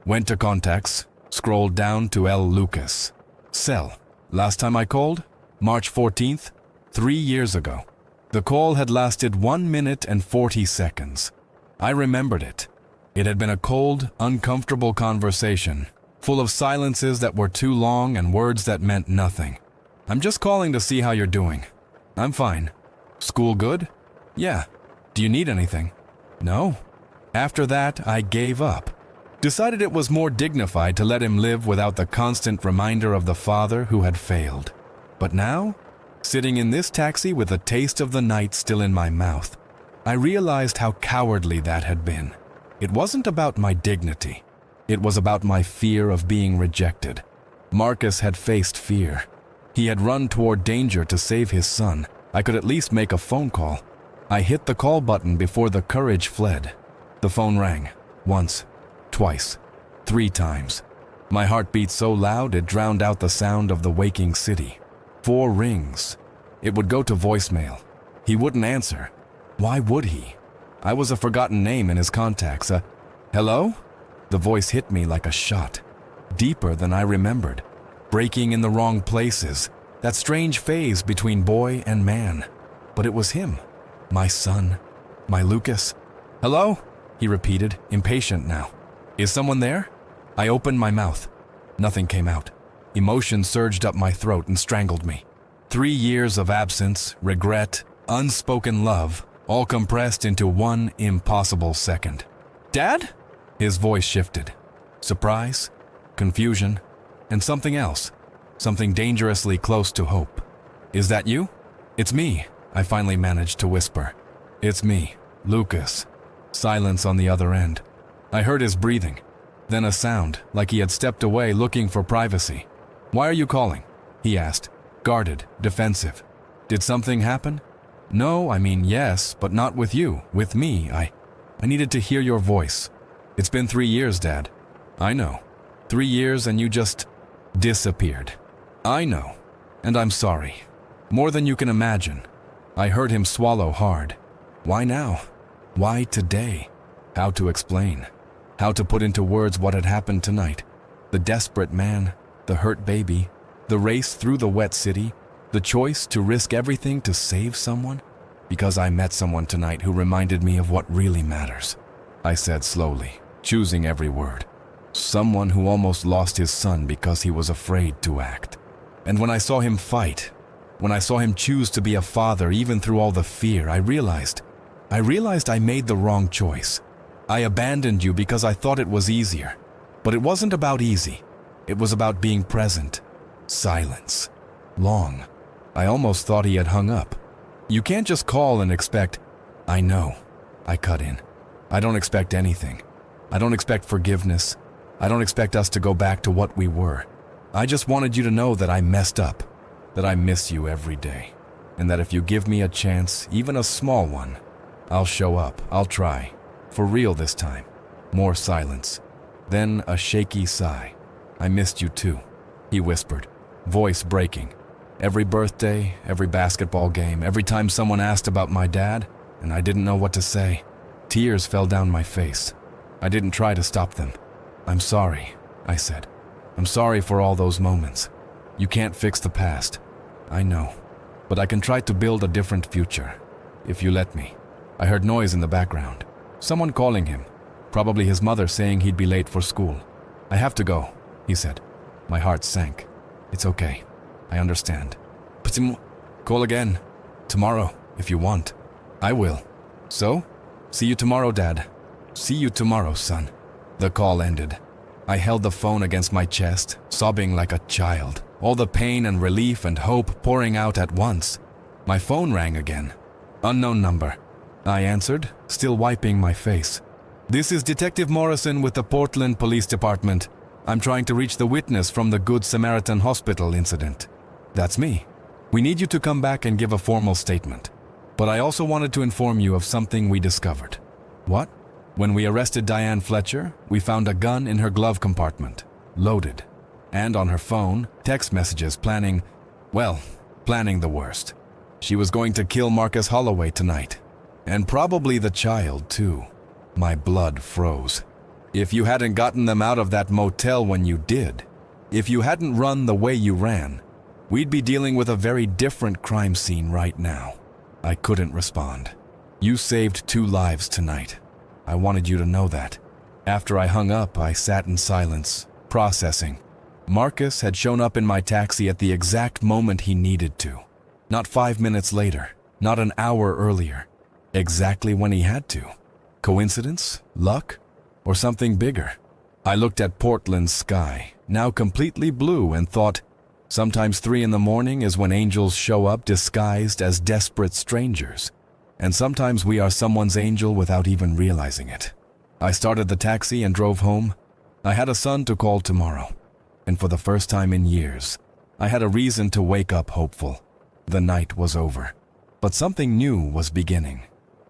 A: Went to contacts, scrolled down to L. Lucas. Cell. Last time I called? March 14th, 3 years ago. The call had lasted 1 minute and 40 seconds. I remembered it. It had been a cold, uncomfortable conversation, full of silences that were too long and words that meant nothing. I'm just calling to see how you're doing. I'm fine. School good? Yeah. Do you need anything? No. After that, I gave up. Decided it was more dignified to let him live without the constant reminder of the father who had failed. But now, sitting in this taxi with a taste of the night still in my mouth, I realized how cowardly that had been. It wasn't about my dignity. It was about my fear of being rejected. Marcus had faced fear. He had run toward danger to save his son. I could at least make a phone call. I hit the call button before the courage fled. The phone rang. Once. Twice. 3 times. My heart beat so loud it drowned out the sound of the waking city. 4 rings. It would go to voicemail. He wouldn't answer. Why would he? I was a forgotten name in his contacts. Hello? The voice hit me like a shot. Deeper than I remembered. Breaking in the wrong places. That strange phase between boy and man. But it was him. My son. My Lucas. Hello? He repeated, impatient now. Is someone there? I opened my mouth. Nothing came out. Emotion surged up my throat and strangled me. 3 years of absence, regret, unspoken love, all compressed into one impossible second. "Dad?" His voice shifted. Surprise, confusion, and something else. Something dangerously close to hope. "Is that you?" "It's me," I finally managed to whisper. "It's me, Lucas." Silence on the other end. I heard his breathing, then a sound like he had stepped away looking for privacy. "Why are you calling?" he asked, guarded, defensive. "Did something happen?" "No, I mean yes, but not with you, with me. I needed to hear your voice. It's been 3 years, Dad." "I know. 3 years and you just disappeared." "I know, and I'm sorry. More than you can imagine." I heard him swallow hard. Why now? Why today? How to explain? How to put into words what had happened tonight? The desperate man, the hurt baby, the race through the wet city, the choice to risk everything to save someone? Because I met someone tonight who reminded me of what really matters, I said slowly, choosing every word. Someone who almost lost his son because he was afraid to act. And when I saw him fight, when I saw him choose to be a father even through all the fear, I realized I made the wrong choice. I abandoned you because I thought it was easier. But it wasn't about easy. It was about being present. Silence. Long. I almost thought he had hung up. "You can't just call and expect—" "I know," I cut in. "I don't expect anything. I don't expect forgiveness. I don't expect us to go back to what we were. I just wanted you to know that I messed up, that I miss you every day, and that if you give me a chance, even a small one, I'll show up, I'll try. For real this time." More silence. Then a shaky sigh. "I missed you too," he whispered, voice breaking. "Every birthday, every basketball game, every time someone asked about my dad, and I didn't know what to say. Tears fell down my face. I didn't try to stop them. "I'm sorry," I said. "I'm sorry for all those moments. You can't fix the past. I know. But I can try to build a different future, if you let me." I heard noise in the background. Someone calling him. Probably his mother saying he'd be late for school. "I have to go," he said. My heart sank. "It's okay. I understand. But call again. Tomorrow, if you want." "I will." "So? See you tomorrow, Dad." "See you tomorrow, son." The call ended. I held the phone against my chest, sobbing like a child, all the pain and relief and hope pouring out at once. My phone rang again. Unknown number. I answered, still wiping my face. "This is Detective Morrison with the Portland Police Department. I'm trying to reach the witness from the Good Samaritan Hospital incident." "That's me. We need you to come back and give a formal statement. But I also wanted to inform you of something we discovered." "What?" "When we arrested Diane Fletcher, we found a gun in her glove compartment, loaded. And on her phone, text messages planning the worst. She was going to kill Marcus Holloway tonight. And probably the child, too." My blood froze. "If you hadn't gotten them out of that motel when you did, if you hadn't run the way you ran, we'd be dealing with a very different crime scene right now." I couldn't respond. "You saved 2 lives tonight. I wanted you to know that." After I hung up, I sat in silence, processing. Marcus had shown up in my taxi at the exact moment he needed to. Not 5 minutes later, not an hour earlier. Exactly when he had to. Coincidence? Luck? Or something bigger? I looked at Portland's sky, now completely blue, and thought, sometimes 3 in the morning is when angels show up disguised as desperate strangers. And sometimes we are someone's angel without even realizing it. I started the taxi and drove home. I had a son to call tomorrow. And for the first time in years, I had a reason to wake up hopeful. The night was over. But something new was beginning.